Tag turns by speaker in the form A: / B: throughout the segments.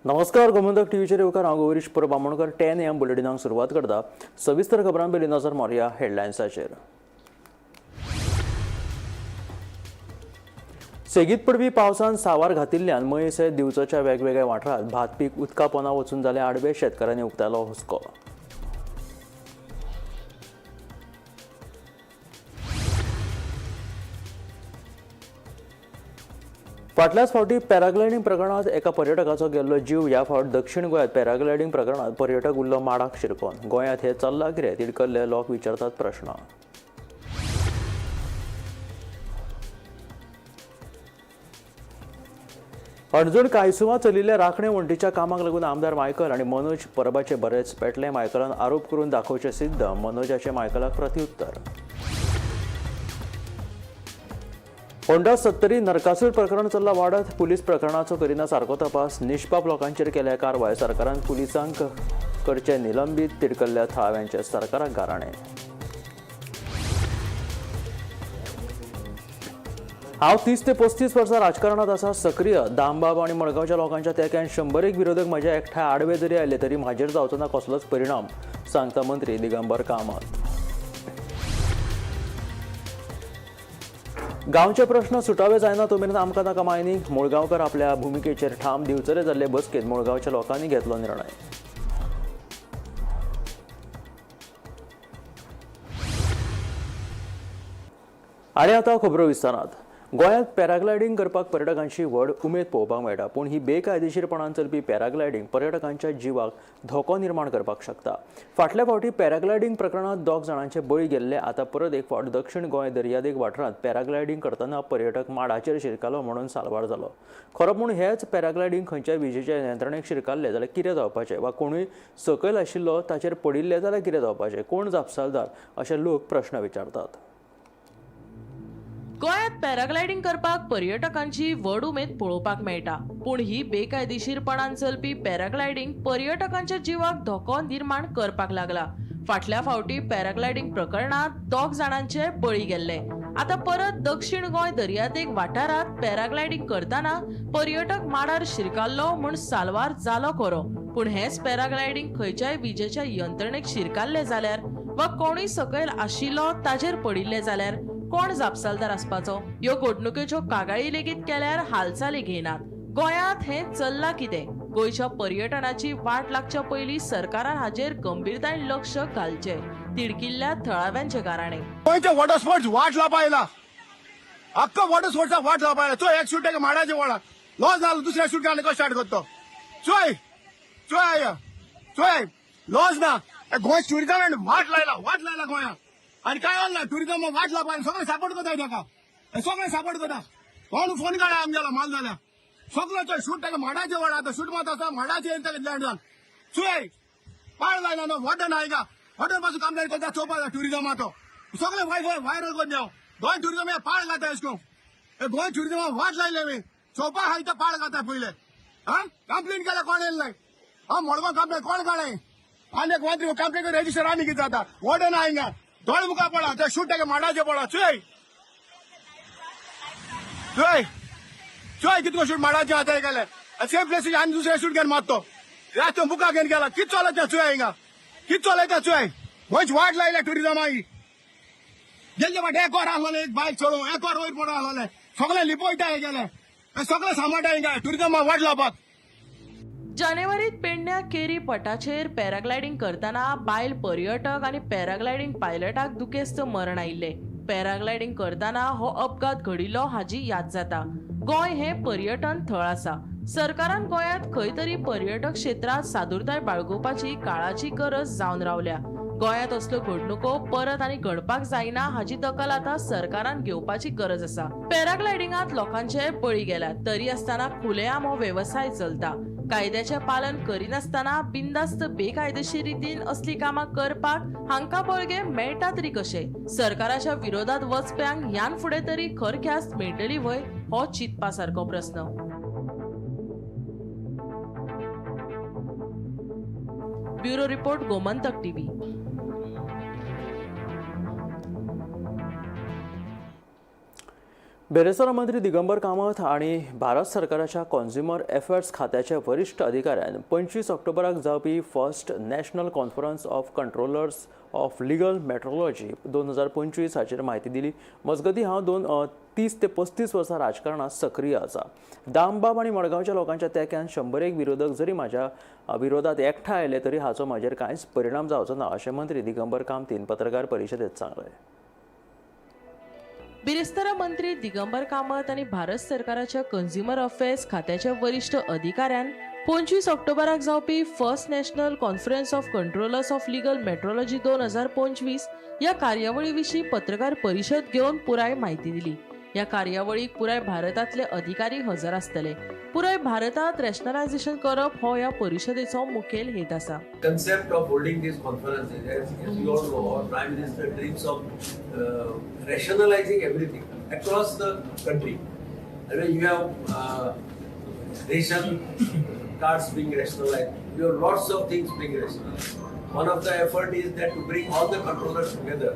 A: नमस्कार, गोमंतक टीव्हीचेर येवकार हांव गौरीश बामणकर 10 AM बुलेटिनाक सुरवात करता। सविस्तर खबरां पयलीं नजर मारया हेडलायन्साचेर। सेगीत पडपी पावसान सावार घातिल्ल्यान मय सयत दिवचोच्या वेगवेगळ्या वाठारांत भात पीक उदका पोंदा वचून जाले आडवे शेतकाऱ्यांनी उक्तायलो हुस्को। फाटल्याच फावटी पॅराग्लायडींग प्रकरणात एका पर्यटकाचो गेल्लो जीव ह्या फावट दक्षिण गोंयांत पॅराग्लायडींग प्रकरणात पर्यटक उरलो माडाक शिरकोन। गोंयांत हे चल्लां कितें तिडकल्ले लोक विचारतात प्रश्न। अणजूण कांयसुवा चलिल्ल्या राखणे वणटीच्या कामाक लागून आमदार मायकल आनी मनोज परबाचे बरेच पेटले। मायकलान आरोप करून दाखोवचे सिद्ध, मनोजाचे मायकलाक प्रत्युत्तर। होंडा 70 नरकासूर प्रकरण चल्ला वाडत, पुलीस प्रकरणाचो करिना सारको तपास। निष्पाप लोकांचेर केल्या कारवाय, सरकारान पुलिसांक करचे निलंबीत, तिडकल्ल्या थळाव्यांचे सरकाराक गाराणे। हांव 30 ते 35 वर्सां राजकारणात आसा सक्रिय। दामबाब आनी मडगांवच्या लोकांच्या तेक्यान 100 विरोधक म्हज्या एकठांय आडवे जरी आयले तरी म्हाजेर जावचो ना कसलोच परिणाम, सांगता मंत्री दिगंबर कामत। गांवचे प्रश्न सुटावे जायना तो मेरेन आमकां नाका मायनिंग। मुळगांवकर आपल्या भुमिकेचेर ठाम, दिवचले जाल्ले बसकेत मुळगांवच्या लोकांनी घेतलो निर्णय। आनी आतां खबरो विस्तारांत। गोंयांत पॅराग्लायडींग करपाक पर्यटकांची व्हड उमेद पळोवपाक मेळटा, पूण ही बेकायदेशीरपणान चलपी पॅराग्लायडींग पर्यटकांच्या जिवाक धोको निर्माण करपाक शकता। फाटल्या फावटी पॅराग्लायडींग प्रकरणात 2 जाणांचे बळी गेल्ले। आतां परत एक फावट दक्षिण गोंय दर्यादेग वाठारांत पॅराग्लायडींग करतना पर्यटक माडाचेर शिरकालो म्हणून साल्वार जालो। खरो पूण हेच पॅराग्लायडींग खंयच्याय विजेच्या यंत्रणेक शिरकाल्ले जाल्यार कितें जावपाचें, वा कोणूय सकयल आशिल्लो ताचेर पडिल्ले जाल्यार कितें जावपाचें, कोण जापसालदार, अशे लोक प्रश्न विचारतात।
B: गोंयांत पॅराग्लायडींग करपाक पर्यटकांची व्हड उमेद पळोवपाक मेळटा, पूण ही बेकायदेशीरपणान चलपी पॅराग्लायडींग पर्यटकांच्या जिवाक धोको निर्माण करपाक लागला। फाटल्या फावटी पॅराग्लायडींग प्रकरणात 2 जाणांचे बळी गेल्ले। आता परत दक्षिण गोंय दर्यादेग वाठारांत पॅराग्लायडींग करतना पर्यटक माडार शिरकाल्लो म्हूण साल्वार जालो खरो, पूण हेच पॅराग्लायडींग खंयच्याय विजेच्या यंत्रणेक शिरकाल्ले जाल्यार, वा कोणूय सकयल आशिल्लो ताचेर पडिल्ले जाल्यार कोण जापसालदार आसपाचो? ह्यो घडणुकेच्यो कागाळी लेगीत केल्यार हालचाली घेयनात। गोंयांत हें चल्लां कितें? गोंयच्या पर्यटनाची वाट लागच्या पयलीं सरकारान हाचेर गंभीरतायेन लक्ष घालचें, तिडकिल्ल्या थळाव्यांचे गाराणे।
C: गोंयच्या वॉटर स्पोर्ट्स वाट लापायला, अख्खा वॉटर स्पोर्ट्सचा वाट लापायला। तो एक शूट माडाच्या वळा लॉस झाला, दुसऱ्या शूट कशा स्टार्ट करतो? चोय चोय चोय लॉस ना। गोंय टुरिझम वाट लायला गोंयांत। आणि काय ना टुरिझम वाट लापायला सगळे सपोर्ट करताय ताका, सगळे सपोर्ट करता। कोण फोन काढा आमच्याला माल झाल्या सगळं शूट ताका माडाचे वळा, आता शूट मात आसा माडाचे लँड चोय पाळ लायला नो वॉटर नाही का? हॉटेल पासून कंप्लेंट करता चोपा टुरिझमाचो सगळे व्हायरल करून देव। गोंय टुरिझम हे पाळ घाता एसको, गोंय टुरिझम वाट लायले मी चोपा हाय तर पाळ घाता पहिले। हा कंप्लेंट केला कोण येईल नाही? हा मडगाव कंप्लेंट कोण काढे? आणि एक मंत्री कंप्लेंट रजिस्टर आणि किती जाता वॉटर नाही का? दोळ मुखा पडा त्या शूट ताका माडाचे पडा चोय चोय चोय कितको शूट माडाचे हाताय गेले। सेम प्लेस आनी दुसऱ्या शूट घेऊन मारतो रातचो मुखा घेऊन गेला। कित चलता चोय हिंगा, कित चलता चोय? गोंयच वाट लायल्या टुरिझमा ही गेल्ले फाट एक वर आसलोले, एक बायक चलोवंक एक वर वयर पडो आसलोले, सगळे लिपोयता गेले, सगळे सामाटा हिंगा टुरिझमा वाट लावपाक।
B: जानेवारीत पेडण्या केरी पटाचेर पॅराग्लायडींग करतना बायल पर्यटक आणि पॅराग्लायडींग पायलटाक दुखेस्त मरण आयिल्ले। पॅराग्लायडींग करतना हो अपघात घडिल्लो हाची याद जाता। गोंय हे पर्यटन थळ आसा। सरकारान गोंयांत खंय तरी पर्यटक क्षेत्रात सादुरताय बाळगोवपाची काळाची गरज जावन रावल्या। गोंयांत असल्यो घडणुको परत आनी घडपाक जायना हाची दखल आता सरकारान घेवपाची गरज आसा। पॅराग्लायडिंगात लोकांचे बळी गेल्यात, तरी आसतना खुलेआम हो वेवसाय चलता। कायद्याचे पालन करिनासतना बिनधास्त बेकायदेशीर रितीन असली कामां करपाक हांकां बळगे मेळटा तरी कशे? सरकाराच्या विरोधात वचप्यांक ह्यान फुडें तरी खर ख्यास्त मेळटली व्हय, हो चिंतपा सारको प्रस्न। Bureau report, Gomantak TV.
A: बेरेस्तारा मंत्री दिगंबर कामत आणि भारत सरकाराच्या कॉन्झ्युमर अफेअर्स खात्याच्या वरिष्ठ अधिकाऱ्यान 25 ऑक्टोबराक जावपी first national conference of controllers of legal metrology 2025 हाचेर म्हायती दिली. मजगती हांव 30 ते 35 वर्सां राजकारणात सक्रिय आसा. दामबाब आणि मडगांवच्या लोकांच्या तेक्यान 101 विरोधक जरी म्हाज्या विरोधात एकठांय आयले तरी हाचो म्हाजेर कांयच परिणाम जावचो ना अशें मंत्री दिगंबर कामतीन पत्रकार परिशदेंत सांगलें.
B: बिरेस्तारा मंत्री दिगंबर कामत आणि भारत सरकाराच्या कन्झ्युमर अफेअर्स खात्याच्या वरिष्ठ अधिकाऱ्यान 25 ऑक्टोबराक जावपी first national conference of controllers of legal metrology 2025 या कार्यावळी विशीं पत्रकार परिशद घेवन पुराय म्हायती दिली. या कार्यावळीक पुराय भारतांतले अधिकारी हजर आसतले. पुराय भारतात रॅशनलायझेशन करप हो या परिशदेचो मुखेल हेत आसा.
D: Concept of holding these conferences, as you all know, our Prime Minister dreams of rationalizing everything across the country. I mean, you have ration cards being rationalized. You have lots of things being rationalized. One of the effort is that to bring all the controllers together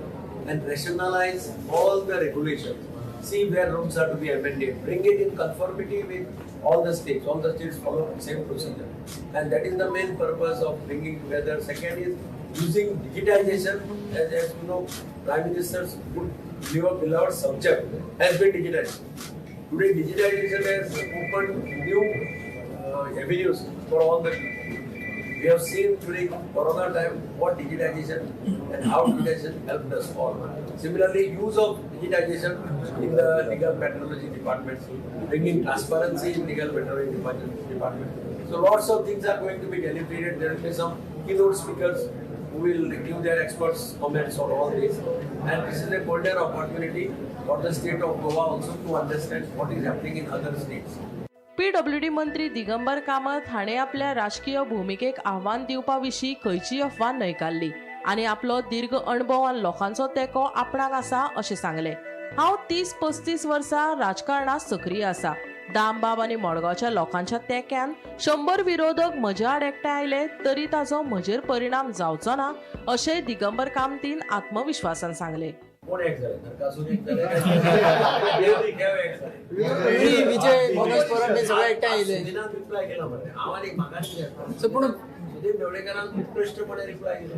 D: and rationalize all the regulations. See where rules are to be amended. Bring it in conformity with all the states. All the states follow the same procedure. And that is the main purpose of bringing together. Second is using digitization. As you know, Prime Minister's beloved subject has been digitized. Today, digitization has opened new avenues for all the people. We have seen during Corona time what digitization and how digitization helped us all. Similarly, use of digitization in the legal metrology department, bringing transparency in legal metrology department. So lots of things are going to be deliberated. There will be some keynote speakers who will give their experts comments on all this. And this is a golden opportunity for the state of Goa also to understand what is happening in other states.
B: PWD मंत्री दिगंबर कामत हाणें आपल्या राजकीय भुमिकेक आव्हान दिवपा विशीं खंयचीय अफवा न्हयकारली आनी आपलो दीर्घ अणभव आनी लोकांचो तेंको आपणाक आसा अशें सांगलें. हांव 30-35 वर्सां राजकारणात सक्रिय आसा. दामबाब आनी मडगांवच्या लोकांच्या तेक्यान 100 विरोधक म्हज्या आड एकठांय आयले तरी ताचो म्हजेर परिणाम जावचो ना अशें दिगंबर कामतीन आत्मविश्वासान सांगलें.
D: कोण एक झाले नरकासूर एक झाले देवरी घ्याव एक झाले
E: विजय मनोज फरांडे सगळे एकटे आयले.
D: सुदिनान रिप्लाय केला मरे आव्हान एक म्हाका दिलें.
E: सो पूण
D: सुदीन ढवळेकरान उत्कृष्टपणे रिप्लाय केला.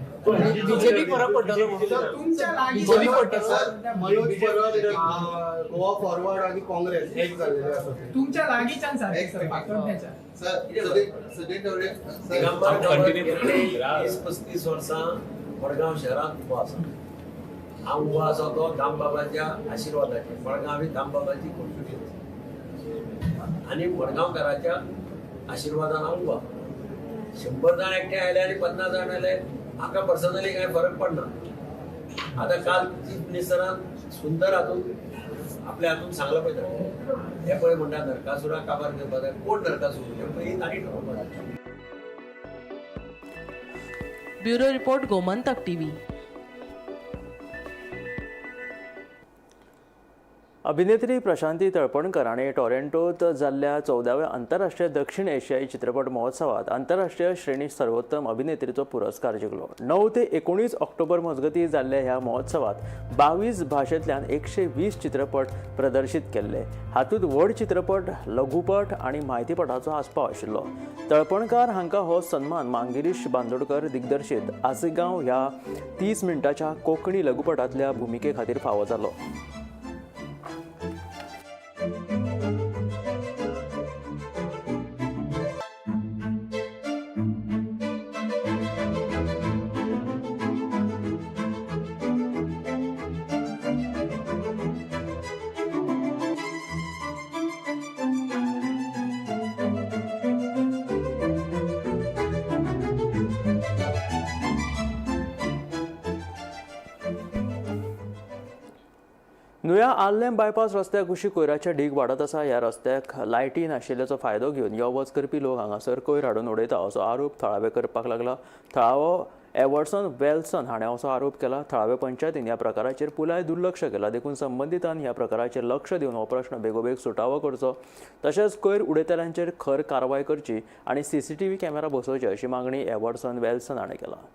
E: बीजेपी फरक पडटलो बीजेपी पडटलो.
F: मनोज परब गोवा फॉरवर्ड आणि काँग्रेस एक झालेले आसा.
G: तुमच्या लागींच्यान पातोड्याच्या
F: सगळे ढवळे
D: दिगंबर कामत 30-35 वर्सां मडगांव शहरांत उबो आसा. हांव उबो आसा तो दामबाबाच्या आशिर्वादाचेर. मडगांव ही दामबाबाची कुटुंबी आनी मडगांवकाराच्या आशिर्वादान हांव उबो. 100 जाण एकटे आयले आनी 50 जाण आयले म्हाका पर्सनली कांय फरक पडना. आतां काल चीफ मिनिस्टरान सुंदर हातूंत आपल्या हातूंत सांगला पळय हे पळय म्हणटा नरकासुराक काबार करपा जाय. कोण नरकासूर हे पळय ही ताणी ठरोवपा जाय.
B: Bureau report Gomantak TV.
A: अभिनेत्री प्रशांती तळपणकर हाणें टॉरेंटोत जाल्ल्या 14व्या आंतरराष्ट्रीय दक्षिण एशियाई चित्रपट महोत्सवात आंतरराष्ट्रीय श्रेणी सर्वोत्तम अभिनेत्रीचो पुरस्कार जिखलो. 9 ते 19 ऑक्टोबर मजगती जाल्ल्या ह्या महोत्सवात 22 भाशेंतल्यान 120 चित्रपट प्रदर्शीत केल्ले. हातूंत व्हड चित्रपट, लघुपट आनी म्हायतीपटाचो आस्पाव आशिल्लो. तळपणकार हांकां हो सन्मान मांगिरीश बांदोडकर दिग्दर्शीत आसेगांव ह्या 30 मिनटाच्या कोंकणी लघुपटांतल्या भुमिके खातीर फावो जालो. नुया आल्लेम बायपास रस्त्याक कुशीक कोयराचे ढीग वाडत आसा. ह्या रस्त्याक लायटी नाशिल्ल्याचो फायदो घेवन यो वच करपी लोक हांगासर कोयर हाडून उडयता असो आरोप थळावे करपाक लागला. थळावो एवर्सन वेल्सन हाणें असो आरोप केला. थळावे पंचायतीन ह्या प्रकाराचेर पुराय दुर्लक्ष केला. देखून संबंधितान ह्या प्रकाराचेर लक्ष दिवन हो प्रश्न बेगोबेग सुटावो करचो. तशेंच कोयर उडयतल्यांचेर खर कारवाय करची आनी CCTV कॅमेरा बसोवचे अशी मागणी एवर्सन वेल्सन हाणें केला.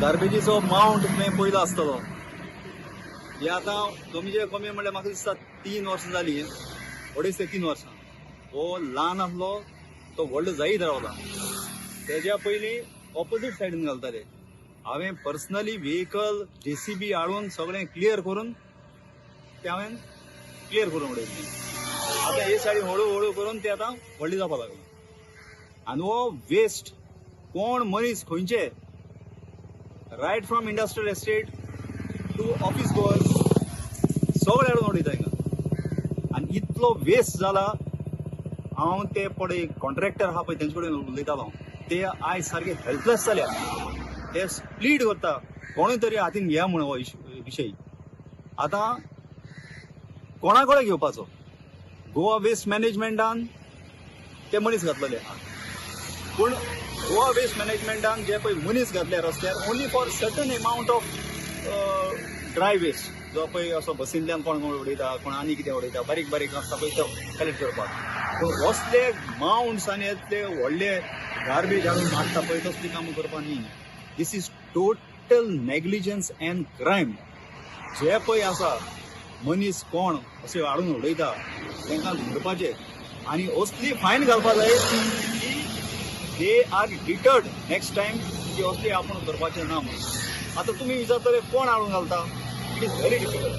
H: गार्बेजीचो माउंट तुवें पयलो आसतलो. हे आतां कमी म्हणल्यार म्हाका दिसता 3 वर्सां जाली, 2.5 ते 3 वर्सां. हो ल्हान आसलो तो व्हडलो जायत रावला. तेज्या पयलीं ऑपोजीट सायडीन घालताले. हांवें पर्सनली व्हेकल JCB हाडून सगळें क्लियर करून ते हांवें क्लियर करून उडयलें. आतां हे सायडीन हळू करून ते आतां व्हडली जावपाक लागली. आनी हो वेस्ट कोण मनीस खंयचे right from industrial estate to office goers सगळे हाडून उडयता हिंगा. आनी इतलो वेस्ट जाला. हांव ते पळय कॉन्ट्रॅक्टर आहा पळय तेंचे कडेन उलयतालो, ते आयज सारखे हेल्पलेस जाल्या. ते स्प्लीट करता कोणूय तरी हातीन घ्या म्हणून हो विशय. आतां कोणा कडेन घेवपाचो? गोवा वेस्ट मॅनेजमेंटान ते मनीस घातलेले आहा, पूण गोवा वेस्ट मॅनेजमेंटान जे पळय मनीस घातले रस्त्यार only for certain amount of dry waste, जो पळय असो बसींतल्यान कोण उडयता, कोण आनी कितें उडयता, बारीक आसता पळय तो कलेक्ट करपाक. पूण असले माउंट्स आनी असले व्हडले गार्बेज हाडून मारता पळय तसली कामां करपा न्ही. This is total negligence and crime. जे पळय आसा मनीस कोण अशें हाडून उडयता तांकां धरपाचें आनी असली फायन घालपा जाय की they are deterred next time की असले आपूण करपाचें ना म्हणून. आतां तुमी विचारतले कोण हाडून घालता? It is very difficult.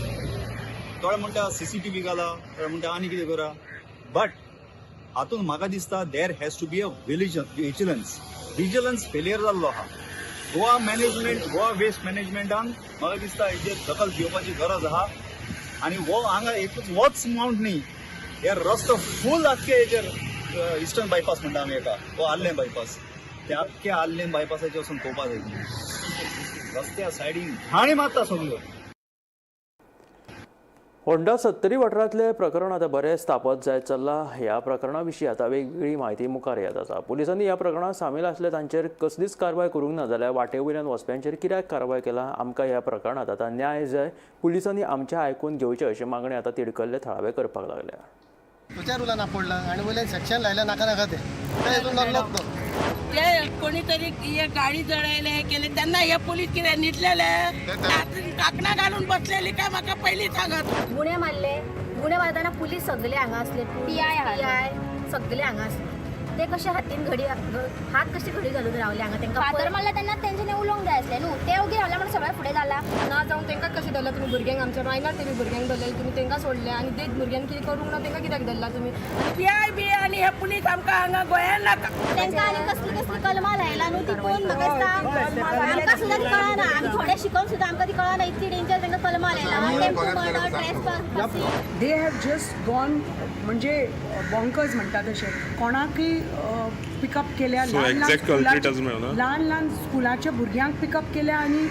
H: थोडे म्हणटा CCTV घाला, थोडे म्हणटा आनी कितें करा. बट हातूंत म्हाका दिसता there has to be a vigilance failure जाल्लो आहा. गोवा वेस्ट मॅनेजमेंटान म्हाका दिसता हेजेर दखल घेवपाची गरज आहा. आनी हो हांगा एकूच होच माउंट न्ही, हे रस्तो फूल आख्खे हेजेर इस्टर्न बायपास म्हणटा आमी हेका, हो आल्लें बायपास, ते आख्खे आल्लें बायपासाचेर वचून पळोवपाक जाय. रस्त्या सायडीन घाणी मारता सगळ्यो.
A: होंडा 70 वाठारांतले प्रकरण आता बरेंच तापत जायत चल्ला. ह्या प्रकरणा विशीं आता वेगवेगळी म्हायती मुखार येत आसा. पुलिसांनी ह्या प्रकरणात सामील आसले तांचेर कसलीच कारवाय करूंक ना जाल्यार वाटेवयल्यान वचप्यांचेर कित्याक कारवाय केला? आमकां ह्या प्रकरणात आता न्याय जाय. पुलिसांनी आमचें आयकून घेवचें अशी मागणी आता तिडकल्ले थळावे करपाक लागल्या.
F: तुझ्या रुलान पडला आणि वयल्यान सेक्शन लायला नाका ते हितून नरलोक तो.
I: ते कोणीतरी हे गाडी जळायले हे केले त्यांना हे पोलीस किती न्हिदलेले काकणा घालून बसलेली काय म्हाका पहिली सांगत.
J: गुन्हे मारले, गुन्हे मारताना पोलीस सगळे हांगा असले, PI सगळे हांगा असले. ते कशे हातीन हात कशी घडी घालून रावले हांगा तांकां फादर मारला तेन्ना तेंच्यानी उलोवंक जाय आसलें न्हू. ते ओगी रावला म्हणून सगळ्या फुडें जाला ना जावन तांकां कशें धरला तुमी भुरग्यांक? आमच्या मायनॉर तेमी भुरग्यांक धरले तुमी, तांकां सोडले आनी तेच भुरग्यांक कितें करूंक ना तांकां कित्याक धरला तुमी?
I: PI आनी हे पुलीस आमकां हांगा गोंयान नाका.
J: तांकां आनी कसली कलमां लायला न्हू ती कोण म्हाका दिसता आमकां सुद्दां ती कळना. आमी थोडे शिकून सुद्दां आमकां ती कळना इतली डेंजर तांकां कलमां लायला. Tempo murder, trespassing.
K: They have just gone म्हणजे बॉन्कर्स म्हणटा तशें. कोणाकय पिकअप केल्या ल्हान स्कुलाच्या भुरग्यांक पिकअप केल्या आनी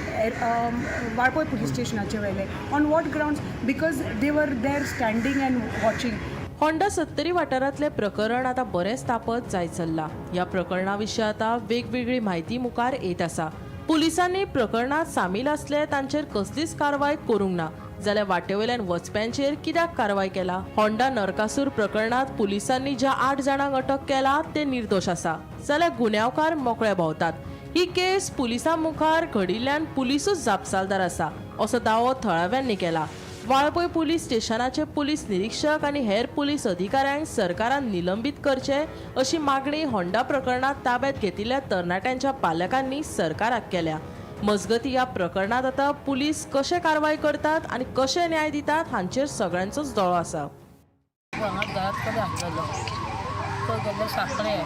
K: वाळपय पुलीस स्टेशनाचे व्हेले. On what grounds? Because they were there standing and watching.
B: Honda 70 वाठारांतले प्रकरण आता बरेंच तापत जायत चल्ला. ह्या प्रकरणा विशीं आता वेगवेगळी म्हायती मुखार येत आसा. पुलिसांनी प्रकरणात सामील आसले तांचेर कसलीच कारवाय करूंक ना जाल्यार वाटेवयल्यान वचप्यांचेर कित्याक कारवाय केला? होंडा नरकासूर प्रकरणात पुलिसांनी ज्या 8 जाणांक अटक केला ते निर्दोष आसा जाल्यार गुन्यांवकार मोकळे भोंवतात. ही केस पुलिसां मुखार घडिल्ल्यान पुलिसूच जापसालदार आसा असो दावो थळाव्यांनी केला. वाळपय पुलीस स्टेशनाचे पुलीस निरीक्षक आनी हेर पुलीस अधिकाऱ्यांक सरकारान निलंबीत करचे अशी मागणी होंडा प्रकरणात ताब्यात घेतिल्ल्या तरणाट्यांच्या पालकांनी सरकाराक केल्या. मजगती ह्या प्रकरणात आता पुलीस कशे कारवाय करतात आणि कशे न्याय दितात हांचेर सगळ्यांचोच दोळो आसा.
I: हांगा घरात कडेन आसलेलो तो गेल्लो साखळे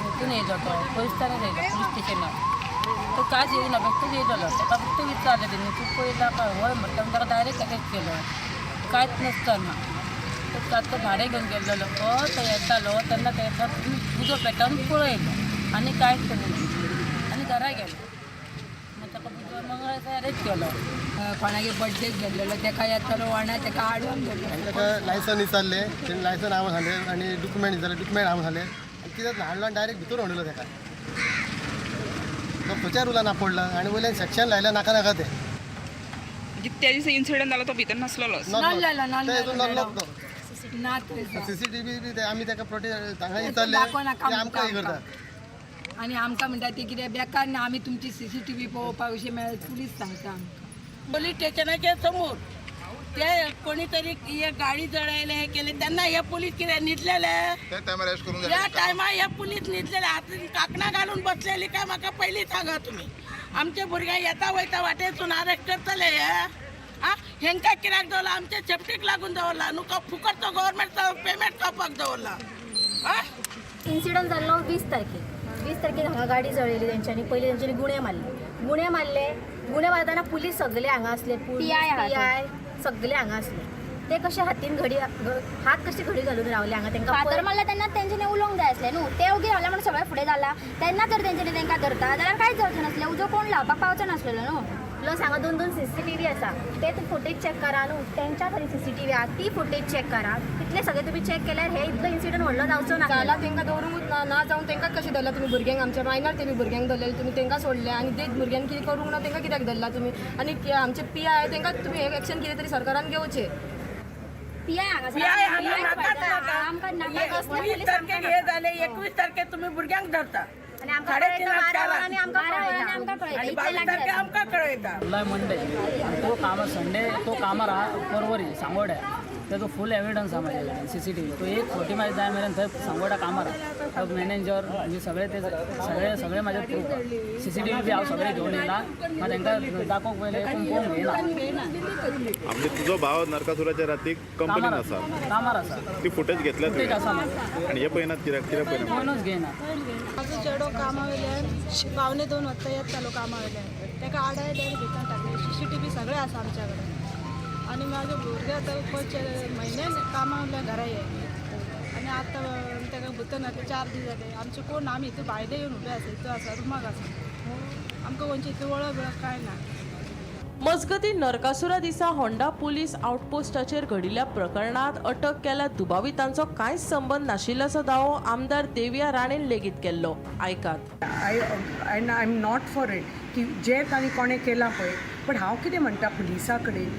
I: हितून येयलो तो पोलिसांनी येयलो पुलीस स्टेशनार. तो कांयच येयना बेश्टोच येयलो. ताका फक्त विचारलें तेणी तूं पळयला काय? हय म्हटल्यार ताका डायरेक्ट अरेस्ट केलो कांयच नासतना. तो आतां भाडें घेवन गेल्लो तो येतालो तेन्ना ताका उजो पेटोवन पळयलो आनी कांयच करूं आनी घरा गेलो. मागीर ताका बुधवार मंगळार अरेस्ट केलो. कोणागे बर्थडेक गेल्लो ताका येतालो वाण्या ताका हाडून गेलो.
F: ताका लायसन विचारले, तेणी लायसन हांव घाले आनी डॉक्युमेंट विचारले, डॉक्युमेंट हांव घाले. कित्याक हाडलो डायरेक्ट भितर उडयलो ताका. तो खंयच्या रुलान पडला आनी वयल्यान सेक्शन लायला नाका ते.
E: त्या दिसा इन्सिडंट जालो तो भितर नासलेलो.
F: हितून नरलोक तो. CCTV बी आमी ताका प्रोटेक्ट हांगा विचारले आमकां हे करता.
I: आनी आमकां म्हणटा ती कितें बेकार ना आमी तुमची CCTV पळोवपाक अशें मेळ्ळें पुलीस सांगता आमकां
K: पोलीस स्टेशनाच्या समोर ते कोणीतरी हे गाडी जळायले हे केले त्यांना हे पोलीस कितें न्हिदलेले त्या टायमार हे पोलीस न्हिदलेले हातीन कांकणां घालून बसलेली काय म्हाका पयलीं सांगा तुमी आमच्या भुरग्यांक येता वयता वाटेसून अरेस्ट करतले हे हेंकां कित्याक दवरला आमच्या सेफ्टीक लागून दवरला न्हू फुकट तो गव्हर्मेंट पेमेंट कापपाक दवरला
J: इन्सिडंट जाल्लो 20 तारखेक हांगा गाडी जळयली तेंच्यांनी पयलीं तेंच्यांनी गुणे मारले गुणे मारतना पुलीस सगळे हांगा असले PI सगळे हांगा असले ते कशे हातीन हात कशी घडी घालून रावले हांगा तेंकां फादर मारला तेन्ना तेंच्यांनी उलोवंक जाय आसलें न्हू ते उगी रावले म्हणून सगळे फुडें जाला तेन्ना जर तेंच्यांनी तेंकां धरता जाल्यार कांयच जावचें नासलें उजो कोण लावपाक पावचो नासलेलो न्हू प्लस हांगा 2 CCTV आसा ते तूं फुटेज चॅक करा न्हू तेंच्या थंय CCTV आहा ती फुटेज चॅक करा तितले सगळे तुमी चॅक केल्यार हे इतलो इन्सिडंट व्हडलो जावचो ना
I: जाला तेंकां दवरूंकूच ना जावन तेंकां कशें धरला तुमी भुरग्यांक आमच्या मायनर तेमी भुरग्यांक धरलेले तुमी तेंकां सोडले आनी ते भुरग्यांक कितें करूंक ना तेंकां कित्याक धरला तुमी आनी आमचे PI तेंकां तुमी एक्शन कितें तरी सरकारान घेवचें
J: आमकां नाका
K: 20 तारखेक हे जाले 21 तारखेक तुमी भुरग्यांक धरता
J: आनी आमकां कळयता
K: आमकां कळयता
I: मंडे तो कामार संडे तो कामार आहा परवरी सांगोड्या तेजो फूल एविडन्स आहा म्हाजे CCTV तो एक फोटी म्हाजे जाय मेरेन थंय सांगोड्या कामार आहा मॅनेजर म्हणजे सगळे ते सगळे म्हाजे प्रूफ CCTV बी हांव सगळे घेवन येयला मागीर तेंकां दाखोवंक पयलें कोण येयला
H: म्हणजे तुझो भाव नरकासुराच्या रातीक कंपनीन आसा
I: कामार आसा
H: ती फुटेज घेतल्या
I: फुटेज आसा
H: आणि हे पळयनात कित्याक पळयना
I: कोणूच घेयना
K: म्हाजो चेडो कामा वयल्यान 1:15 वाजता येतालो कामा वयल्यान ताका आडाय भितर टाकले CCTV सगळे आसा आमच्या कडेन आनी म्हाजो भुरगे आतां म्हयन्यान कामा वयल्यान घरा येयले आनी आतां ताका भितर घातले 4 दीस जाले आमचे कोण आमी इथं भायले येवन उबे आसा इथं आसा रुमाक आसा आमकां खंयची इथं वळख बिळख कांय ना
B: मजगतीं नरकासुरा दिसा होंडा पुलीस आउटपोस्टाचेर घडिल्ल्या प्रकरणात अटक केल्या दुबावितांचो कांयच संबंध नाशिल्ल्याचो दावो आमदार देविया राणेन लेगीत केल्लो आयकात
K: I am not for it की जे तांणी कोणें केलां पळय बट हांव कितें म्हणटा पुलिसा कडेन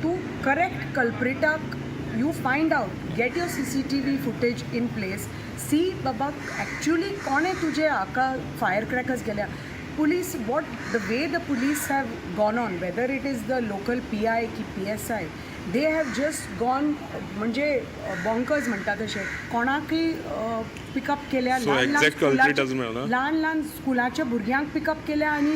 K: तूं करेक्ट कल्प्रिटाक you find out get your CCTV footage in place see बाबा एक्चुअली कोणें तुजे हाका फायर क्रॅकर्स गेल्या police the way the police have gone on whether it is the local PI ki PSI they have just gone म्हणजे bonkers म्हणटा तशें कोणाकय pickup केल्या ल्हान स्कुलाच्या भुरग्यांक पिकअप केल्या आनी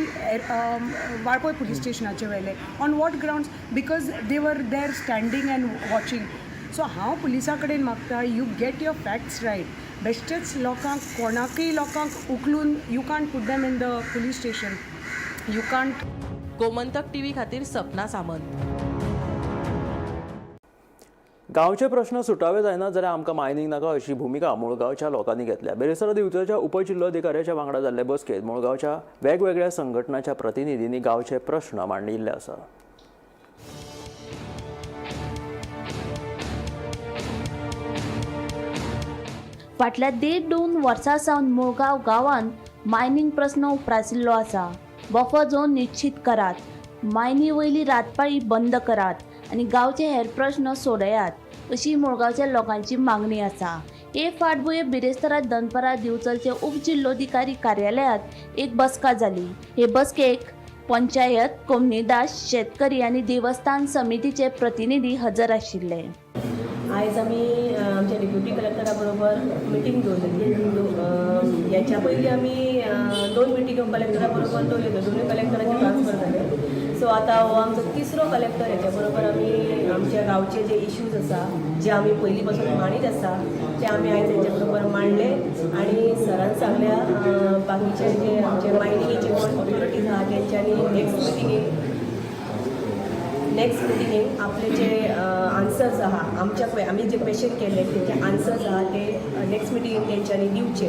K: वाळपय पुलीस स्टेशनाचे व्हेले on what grounds because they were there standing and watching so हांव पुलिसा कडेन मागता you get your facts right बेश्टेच लोकांक कोणाकय लोकांक उखलून you can't put them in the police station you can't
B: Gomantak TV खातीर सपना सामंत
A: गांवचे प्रश्न सुटावे जायना जाल्यार आमकां मायनिंग नाका अशी भुमिका मुळगांवच्या लोकांनी घेतल्या बेरेसर दिवचलच्या उपजिल्लोधिकाऱ्याच्या वांगडा जाल्ले बसकेत मुळगांवच्या वेगवेगळ्या संघटनांच्या प्रतिनिधींनी गांवचे प्रश्न मांडिल्ले आसा
J: फाटल्या 1.5-2 वर्सां सावन मुळगांव गांवांत मायनिंग प्रस्न उपरासिल्लो आसा बफर झोन निश्चित करात मायनी वयली रातपाळी बंद करात आनी गांवचे हेर प्रश्न सोडयात अशी मुळगांवच्या लोकांची मागणी आसा हे फाटभुंये बिरेस्तारा दनपारा दिवचलचे उपजिल्लोधिकारी कार्यालयात एक बसका जाली हे बसकेक पंचायत कोमनीदास शेतकरी आनी देवस्थान समितीचे प्रतिनिधी हजर आशिल्ले
I: आयज आमी आमच्या डेप्युटी कलेक्टरा बरोबर मिटींग दवरलेली याच्या पयलीं आमी 2 मिटिंग्यो कलेक्टरा बरोबर दवरल्यो दोनूय कलेक्टराचे ट्रान्सफर जाले सो आतां हो आमचो 3रो कलेक्टर हेच्या बरोबर आमी आमच्या गांवचे जे इश्यूज आसा जे आमी पयलीं पासून मांडीत आसा ते आमी आयज हेच्या बरोबर मांडले आनी सरान सांगल्या बाकीचे जे आमचे मायनिंगेचे कोण ऑथॉरिटीज आहा तेंच्यांनी नेक्स्ट मिटिंगेक आपले जे आन्सर्स आहा आमी जे क्वेश्चन केले तेंचे आन्सर्स आहा ते नेक्स्ट मिटिंगेक तेंच्यांनी दिवचे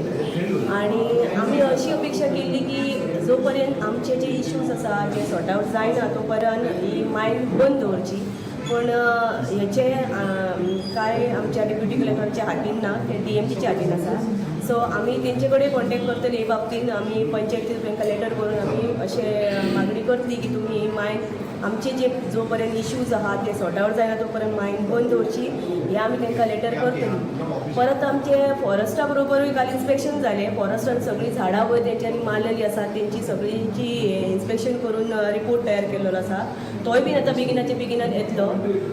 I: आनी आमी अशी अपेक्षा केल्ली की जो पर्यंत आमचे जे इश्यूज आसा ते सॉर्ट आउट जायना तो पर्यंत ही मायन बंद दवरची पूण हेचे कांय आमच्या डेप्युटी कलेक्टराच्या हातीन ना ते DMGच्या हातीन आसा सो आमी तेंचे कडेन कॉन्टेक्ट करतली हे बाबतींत आमी पंचायतीन तांकां लेटर करून आमी अशें मागणी करतली की तुमी ही मायन आमचे जे जो पर्यंत इश्यूज आहात ते सॉर्ट आउट जायना तो पर्यंत मायन बंद दवरची हे आमी तांकां लेटर करतली. परत आमचे फॉरेस्टा बरोबरूय काल इन्स्पेक्शन जालें. फॉरेस्टान सगळीं झाडां वयर तेंच्यांनी मारलेली आसा तेंची सगळींची इन्स्पेक्शन करून रिपोर्ट तयार केल्लो आसा. तोय बीन आतां बेगिनान येतलो.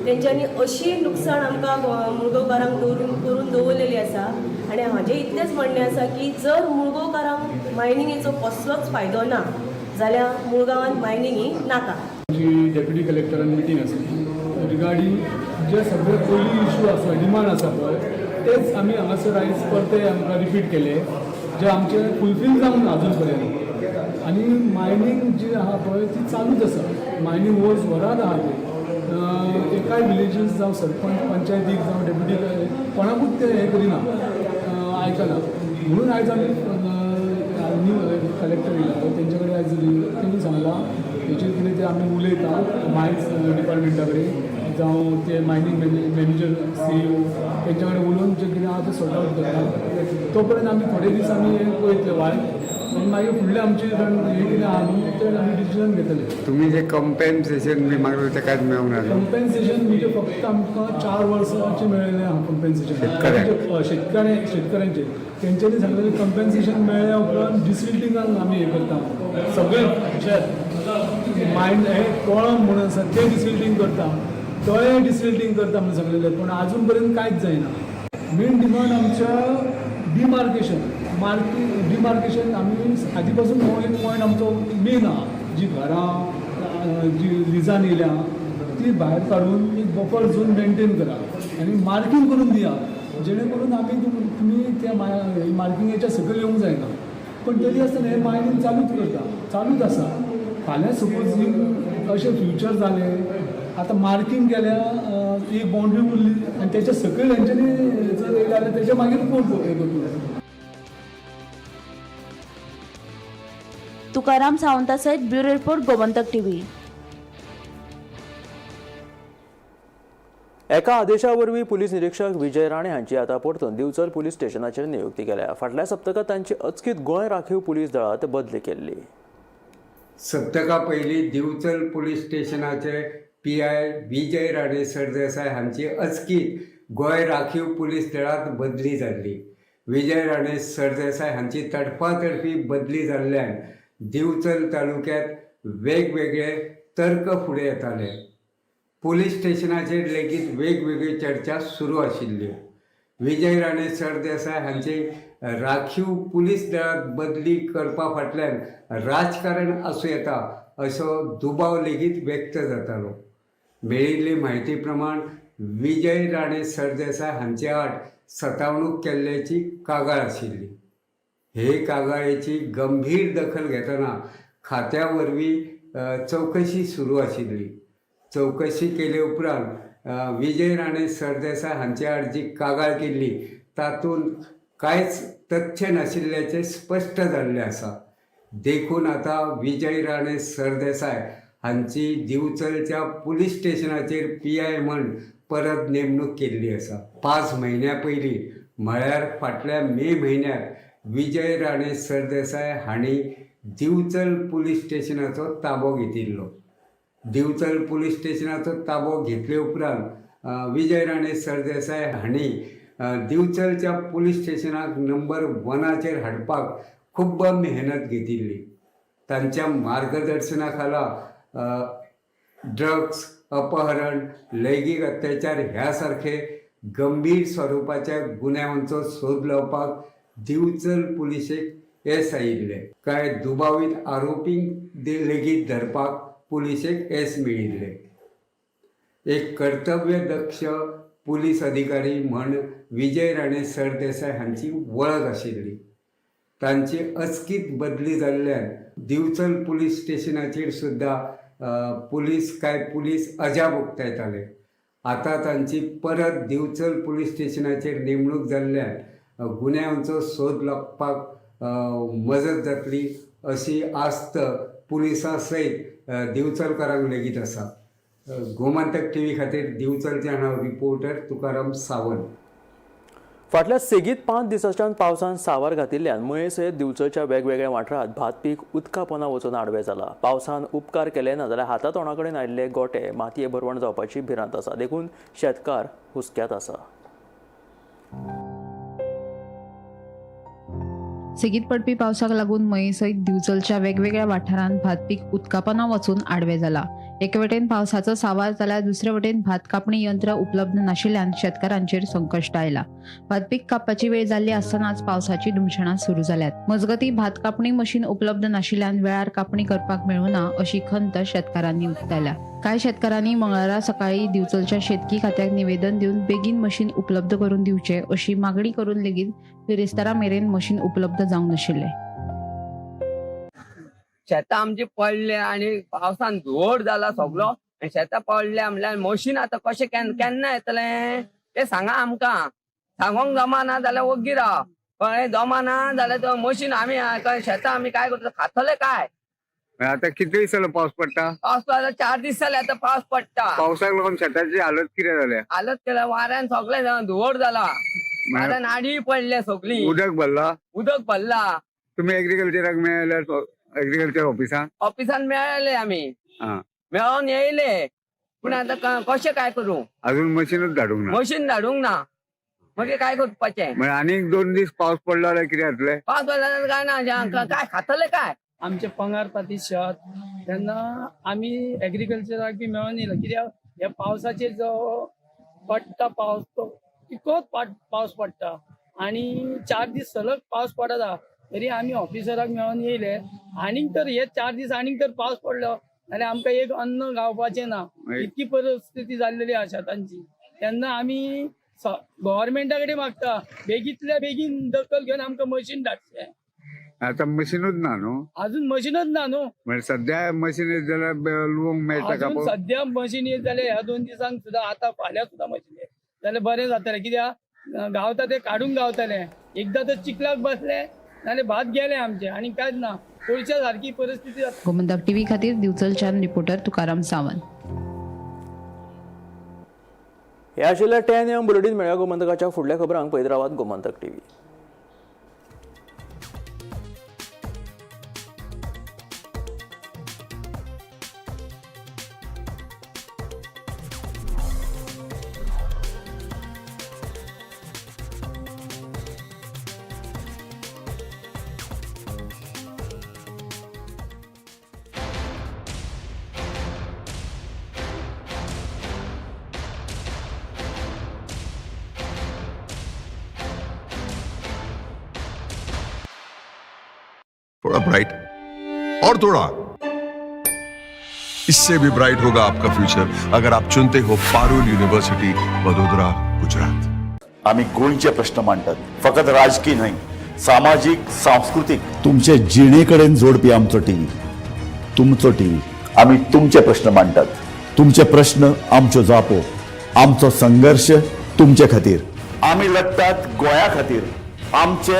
I: तेंच्यांनी अशी लुकसाण आमकां मुळगांवकारांक करून दवरलेली आसा. आनी हाजें इतलेंच म्हणणें आसा की जर मुळगांवकारांक मायनिंगेचो कसलोच फायदो ना जाल्यार मुळगांवांत मायनिंग ही नाका.
F: जी डेप्युटी कलेक्टरान मिटींग आसली रिगार्डींग जे सगळे पयली इश्यू आसा डिमांड आसा पळय तेच आमी हांगासर आयज परते आमकां रिपीट केले जे आमचे फुलफील जावन अजून पर्यंत. आनी मायनींग जी आहा पळय ती चालूच आसा. मायनींग वरात आहा ती एकाय विलेजीस जावं सरपंच पंचायतीक जावं डेप्युटी कोणाकूच ते हें करिना आयकना. म्हणून आयज आमी न्यू कलेक्टर येयला तेंचे कडेन आयज तेणी सांगलां हेचेर कितें ते आमी उलयता मायन्स डिपार्टमेंटा कडेन जावं ते मायनींग मॅनेजर CEO तेंच्या कडेन उलोवन जें कितें आहा तें सॉर्ट आवट करता. तो पर्यंत आमी थोडे दीस आमी हें पळयतले वाय आनी मागीर फुडलें आमचें हें कितें आहा न्हू तें आमी डिसिजन घेतले.
L: तुम्ही जे कॉम्पेन्सेशन बी मागले ते कांयच मेळूंक ना.
F: कॉम्पेन्सेशन म्हणजे फक्त आमकां 4 वर्सांचें मेळिल्लें आहा कॉम्पेन्सेशन शेतकऱ्यांचें. तेंच्यांनी सांगलेलें कॉम्पेन्सेशन मेळ्ळ्या उपरांत डिसिल्टिंगाक आमी हें करता सगळें शेत मायंड हे कोळम म्हणून आसा ते डिसिल्टींग करता तोय डिसिल्टींग करता म्हणून सांगलेलें पूण आजून पर्यंत कांयच जायना. मेन डिमांड आमच्या डिमार्केशन आमी आदी पासून हो एक पॉयंट आमचो मेन आहा जी घरां जी लिजान येयल्या ती भायर काडून एक बफर झोन मेंटेन करा आनी मार्कींग करून दिया जेणे करून आमी तुमी त्या मार्किंगेच्या सकयल येवंक जायना. पण तरी आसतना हें मायनींग चालूच आसा. फाल्यां सपोज अशें फ्युचर जालें आतां मार्कींग केल्या एक बाउंड्री उरली आनी तेच्या सकयल हेंच्यांनी जर येयलें जाल्यार तेच्या मागीर कोण हें करतलो.
B: तुकाराम सावंता सयत ब्युरो रिपोर्ट गोमंतक TV.
A: एका आदेशा वरवीं पुलीस निरीक्षक विजय राणे हांची आतां परतून दिवचल पुलीस स्टेशनाचेर नियुक्ती केल्या. फाटल्या सप्तकात तांची अचकीत गोंय राखीव पुलीस दळांत बदली केल्ली.
L: सप्तका पयलीं दिवचल पुलीस स्टेशनाचे PI विजय राणे सरदेसाय हांची अचकीत गोंय राखीव पुलीस दळांत बदली जाल्ली. विजय राणे सरदेसाय हांची तडफातडफी बदली जाल्ल्यान दिवचल तालुक्यांत वेगवेगळे तर्क फुडें येताले. पुलीस स्टेशनाचेर लेगीत वेगवेगळी चर्चा सुरू आशिल्ल्यो. विजय राणे सरदेसाय हांची राखीव पुलीस दळांत बदली करपा फाटल्यान राजकारण आसूं येता असो दुबाव लेगीत व्यक्त जातालो. मेळिल्ली म्हायती प्रमाण विजय राणे सरदेसाय हांचे आड सतावणूक केल्ल्याची कागाळ आशिल्ली. हे कागाळीची गंभीर दखल घेतना खात्या वरवीं चवकशी सुरू आशिल्ली. चवकशी केले उपरांत विजय राणे सरदेसाय हांचे आड जी कागाळ केल्ली तातूंत कांयच तथ्य नाशिल्ल्याचें स्पश्ट जाल्लें आसा. देखून आतां विजय राणे सरदेसाय हांची दिवचलच्या पुलीस स्टेशनाचेर PI म्हण परत नेमणूक केल्ली आसा. 5 म्हयन्यां पयलीं म्हळ्यार फाटल्या मे म्हयन्यात विजय राणे सरदेसाय हांणी दिवचल पुलीस स्टेशनाचो ताबो घेतिल्लो. दिवचल पुलीस स्टेशनाचो ताबो घेतले उपरांत विजय राणे सरदेसाय हांणी दिवचलच्या पुलीस स्टेशनाक नंबर 1चेर हाडपाक खूब मेहनत घेतिल्ली. तांच्या मार्गदर्शना खाला ड्रग्स, अपहरण, लैंगीक अत्याचार ह्या सारखे गंभीर स्वरुपाच्या गुन्यांवांचो सोद लावपाक दिवचल पुलिशेक येस आयिल्ले. कांय दुबावीत आरोपींक लेगीत धरपाक पुलिशेक येस मेळिल्ले. एक कर्तव्यदक्ष पुलीस अधिकारी म्हण विजय राणे सरदेसाय हांची वळख आशिल्ली. तांची अचकीत बदली जाल्ल्यान दिवचल पुलीस स्टेशनाचेर सुद्दां पुलीस अजाप उक्तायताले. आतां तांची परत दिवचल पुलीस स्टेशनाचेर नेमणूक जाल्ल्यान गुन्यांवांचो सोद लागपाक मजत जातली अशी आस्त पुलिसां सयत दिवचलकारांक लेगीत आसा. गोमंतक TV खातीर दिवचलच्यान हांव रिपोर्टर तुकाराम सावंत.
A: फाटल्या सेगीत 5 दिसांच्यान पावसान सावार घातिल्ल्यान मये सयत दिवचलच्या वेगवेगळ्या वाठारांत भात पीक उदका पोंदा वचून आडवें जाला. पावसान उपकार केले ना जाल्यार हाता तोंडाकडेन आयिल्ले गोटे मातये भरवण जावपाची भिरांत आसा. देखून शेतकार हुस्क्यात आसा.
M: सेगीत पडपी पावसाक लागून मये सयत दिवचलच्या वेगवेगळ्या वाठारांत भात पीक उदकापोंदा वचून आडवें जाला. एके वटेन पावसाचो सावार जाल्यार दुसरे वटेन भात कापणी यंत्र उपलब्ध नाशिल्ल्यान शेतकारांचेर संकश्ट आयला. भात पीक कापपाची वेळ जाल्ली आसतनाच पावसाची दुमशणां सुरू जाल्यात. मजगतीं भात कापणी मशीन उपलब्ध नाशिल्ल्यान वेळार कापणी करपाक मेळूना अशी खंत शेतकारांनी उक्तायल्या. कांय शेतकारांनी मंगळारा सकाळी दिवचलच्या शेतकी खात्याक निवेदन दिवन बेगीन मशीन उपलब्ध करून दिवचे अशी मागणी करून लेगीत बिरेस्तारा मेरेन मशीन उपलब्ध जावंक नाशिल्ले.
N: शेतां आमची पडले आणि पावसान धुवड जाला सगळो आणि शेतां पडले म्हणल्यार मशीन आता कशें केन्ना येतले ते सांगा आमकां. सांगोंक जमाना जाल्यार वग्गी राव, कळ्ळें? जमाना जाल्यार तो मशीन आमी शेतां आमी काय करता, खातले काय?
L: आता किती दीस जालो पावस पडटा?
N: पावस पडटा 4 दीस जाले आता पावस पडटा.
L: पावसाक लागून शेताची हालत कितें जाल्या?
N: हालत केल्या वाऱ्यान सगळे धुवड जाला, वाऱ्यान आडी पडले सगळी,
L: उदक
N: भरला.
L: तुम्ही एग्रीकल्चराक मेळ्ळ्यार एग्रीकल्चर
N: ऑफिसान मेळ्ळे आमी,
L: हा.
N: मेळोन येयले, पूण आता कशें काय करूं?
L: अजून मशीनच धाडूंक ना.
N: मशीन धाडूंक ना, मागीर काय करपाचें?
L: आनीक 2 दीस पावस पडलो जाल्यार कितें जातलें?
N: पावस पडला जाल्यार काय ना, काय खातले काय?
F: आमचे पंगार पाती शेत तेन्ना आमी एग्रीकल्चराक बी मेळोन येयला. कित्याक ह्या पावसाचे जो पडटा पावस तो इतकोच पावस पडटा आणि 4 दीस सलग पावस पडटा. तरी आमी ऑफिसराक मेळोन येयले. आनीक तर हे 4 दीस आनीक तर पावस पडलो जाल्यार आमकां एक अन्न गावपाचें ना, इतकी परिस्थिती जाल्लेली आसा शेतांची. तेन्ना आमी गव्हर्मेंटा कडेन मागता बेगींतल्या बेगीन दखल घेवन आमकां मशीन धाडचें.
L: आता मशीनूच ना न्हू,
F: अजून मशीनच ना न्हू.
L: म्हणजे सध्या मशीन येत जाल्यार लुवंक मेळटा का?
F: अजून सध्या मशीन येत जाल्यार ह्या 2 दिसांक सुद्धा आता फाल्यां सुद्धा मशीन येत जाल्यार बरें जातलें. कित्याक गावता ते काडूंक गावतले. एकदां तर चिखलाक बसले जाल्यार भात गेले आमचे आणि कांयच ना. पयच्या सारखी परिस्थिती जाता.
M: गोमंतक टीव्ही खातीर दिवचलच्यान रिपोर्टर तुकाराम सावंत.
A: हे आशिल्ले 10 AM बुलेटिन. मेळ्या गोमंतकाच्या फुडल्या खबरांक पळयत रावात गोमंतक टीव्ही.
O: थोड़ा ब्राइट और थोड़ा, इससे भी ब्राइट होगा आपका फ्यूचर अगर आप चुनते हो पारुल यूनिवर्सिटी वडोदरा, गुजरात.
P: आम्ही गोंयचे प्रश्न मांडतात, फकत राजकीय नाही, सामाजिक सांस्कृतिक. तुमचे जिणेकडेन जोडपी आमचो टीव्ही, तुमचो टीव्ही. आम्ही तुमचे प्रश्न मांडतात, तुमचे प्रश्न आमच्यो जापो, आमचो संघर्ष तुमचे खातीर. आम्ही लढतात गोंया खातीर. आमचे